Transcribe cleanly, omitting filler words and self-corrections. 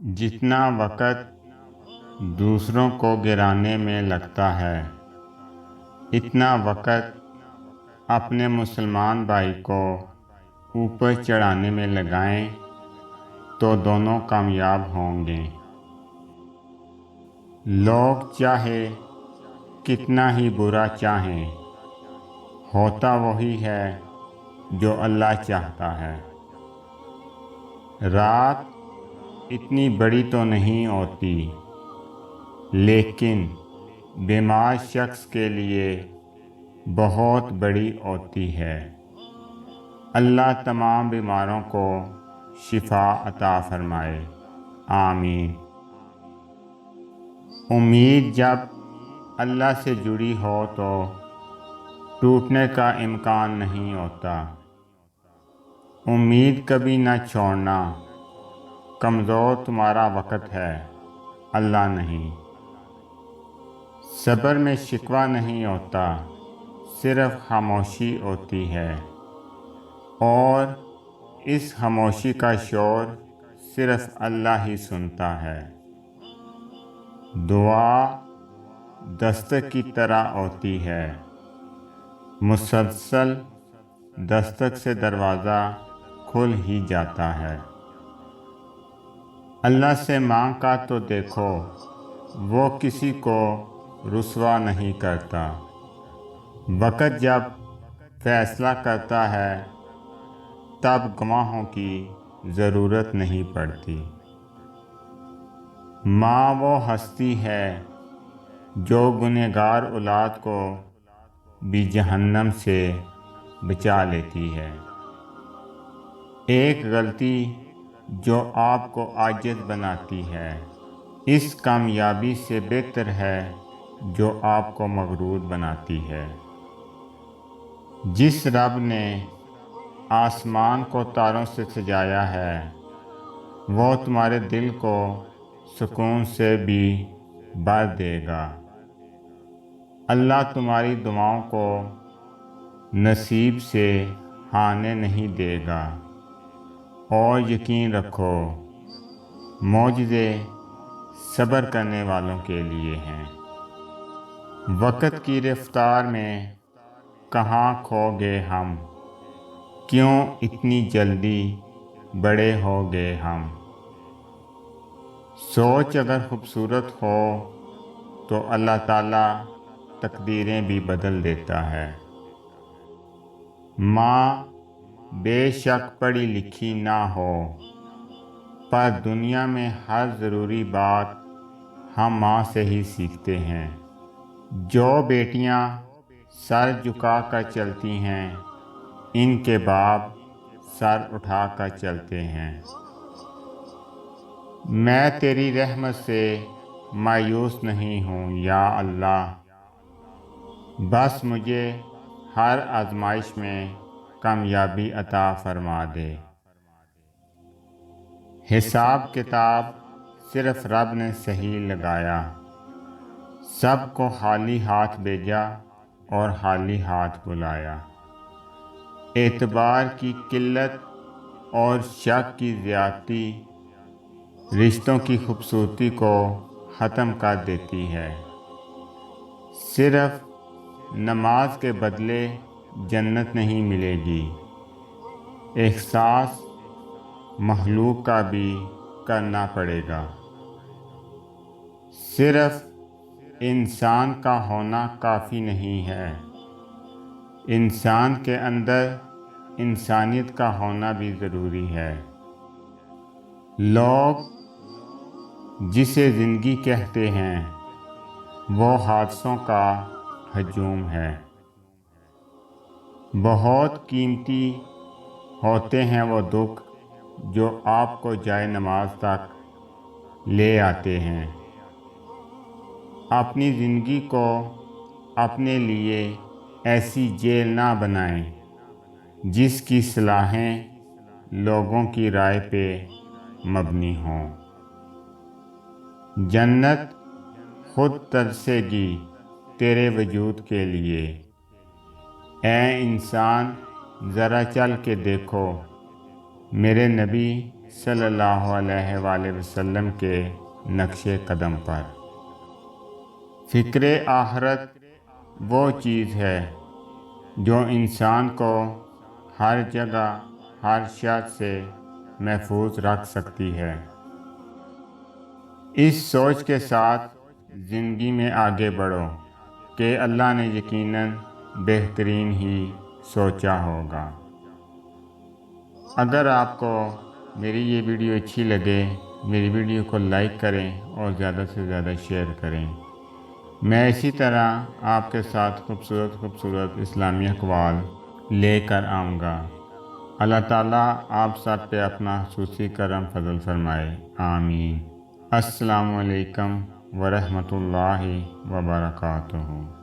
جتنا وقت دوسروں کو گرانے میں لگتا ہے اتنا وقت اپنے مسلمان بھائی کو اوپر چڑھانے میں لگائیں تو دونوں کامیاب ہوں گے۔ لوگ چاہے کتنا ہی برا چاہیں، ہوتا وہی ہے جو اللہ چاہتا ہے۔ رات اتنی بڑی تو نہیں ہوتی، لیکن بیمار شخص کے لیے بہت بڑی ہوتی ہے۔ اللہ تمام بیماروں کو شفا عطا فرمائے، آمین۔ امید جب اللہ سے جڑی ہو تو ٹوٹنے کا امکان نہیں ہوتا۔ امید کبھی نہ چھوڑنا، کمزور تمہارا وقت ہے، اللہ نہیں۔ صبر میں شکوہ نہیں ہوتا، صرف خاموشی ہوتی ہے، اور اس خاموشی کا شور صرف اللہ ہی سنتا ہے۔ دعا دستک کی طرح ہوتی ہے، مسلسل دستک سے دروازہ کھل ہی جاتا ہے۔ اللہ سے مانگ کر تو دیکھو، وہ کسی کو رسوا نہیں کرتا۔ وقت جب فیصلہ کرتا ہے تب گواہوں کی ضرورت نہیں پڑتی۔ ماں وہ ہستی ہے جو گنہگار اولاد کو بھی جہنم سے بچا لیتی ہے۔ ایک غلطی جو آپ کو عاجز بناتی ہے اس کامیابی سے بہتر ہے جو آپ کو مغرور بناتی ہے۔ جس رب نے آسمان کو تاروں سے سجایا ہے وہ تمہارے دل کو سکون سے بھی بھر دے گا۔ اللہ تمہاری دعاؤں کو نصیب سے ہارنے نہیں دے گا، اور یقین رکھو معجزے صبر کرنے والوں کے لیے ہیں۔ وقت کی رفتار میں کہاں کھو گئے ہم، کیوں اتنی جلدی بڑے ہو گئے ہم۔ سوچ اگر خوبصورت ہو تو اللہ تعالیٰ تقدیریں بھی بدل دیتا ہے۔ ماں بے شک پڑھی لکھی نہ ہو، پر دنیا میں ہر ضروری بات ہم ماں سے ہی سیکھتے ہیں۔ جو بیٹیاں سر جھکا کر چلتی ہیں ان کے باپ سر اٹھا کر چلتے ہیں۔ میں تیری رحمت سے مایوس نہیں ہوں یا اللہ، بس مجھے ہر آزمائش میں کامیابی عطا فرما دے۔ حساب کتاب صرف رب نے صحیح لگایا، سب کو خالی ہاتھ بھیجا اور خالی ہاتھ بلایا۔ اعتبار کی قلت اور شک کی زیادتی رشتوں کی خوبصورتی کو ختم کر دیتی ہے۔ صرف نماز کے بدلے جنت نہیں ملے گی، احساس مخلوق کا بھی کرنا پڑے گا۔ صرف انسان کا ہونا کافی نہیں ہے، انسان کے اندر انسانیت کا ہونا بھی ضروری ہے۔ لوگ جسے زندگی کہتے ہیں وہ حادثوں کا ہجوم ہے۔ بہت قیمتی ہوتے ہیں وہ دکھ جو آپ کو جائے نماز تک لے آتے ہیں۔ اپنی زندگی کو اپنے لیے ایسی جیل نہ بنائیں جس کی صلاحیں لوگوں کی رائے پہ مبنی ہوں۔ جنت خود ترسے گی تیرے وجود کے لیے، اے انسان ذرا چل کے دیکھو، میرے نبی صلی اللہ علیہ وآلہ وسلم کے نقش قدم پر۔ فکر آخرت وہ چیز ہے جو انسان کو ہر جگہ ہر شر سے محفوظ رکھ سکتی ہے۔ اس سوچ کے ساتھ زندگی میں آگے بڑھو کہ اللہ نے یقیناً بہترین ہی سوچا ہوگا۔ اگر آپ کو میری یہ ویڈیو اچھی لگے، میری ویڈیو کو لائک کریں اور زیادہ سے زیادہ شیئر کریں۔ میں اسی طرح آپ کے ساتھ خوبصورت اسلامی اقوال لے کر آؤں گا۔ اللہ تعالیٰ آپ سب پہ اپنا خصوصی کرم فضل فرمائے، آمین۔ السلام علیکم ورحمۃ اللہ وبرکاتہ۔